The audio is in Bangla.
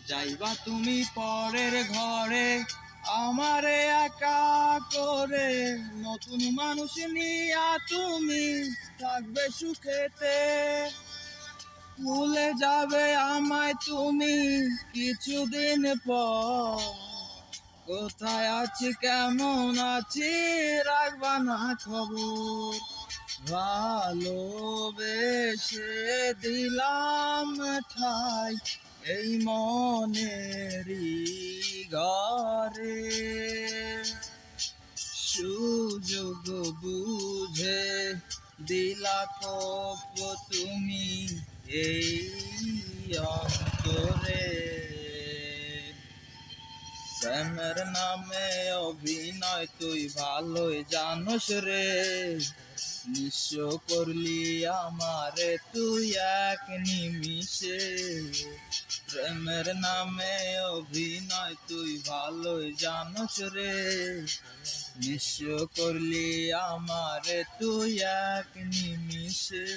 যাইবা তুমি পরের ঘরে আমারে একা করে, নতুন মানুষ নিয়া তুমি থাকবে সুখেতে। ভুলে যাবে আমায় তুমি কিছুদিন পর, কোথায় আছি কেমন আছি রাখবা না খবর। ভালোবেসে দিলাম ঠাই এই মনেরই ঘরে, সুযোগ বুঝে দিলা খোপ তুমি এই অন্তরে। প্রেমের নামে অভিনয় তুই ভালোই জানোস রে, নিঃস্ব করলি আমারে তুই এক নিমিষে। প্রেমের নামে অভিনয় তুই ভালোই জানোস রে, নিঃস্ব করলি আমারে তুই এক নিমিষে।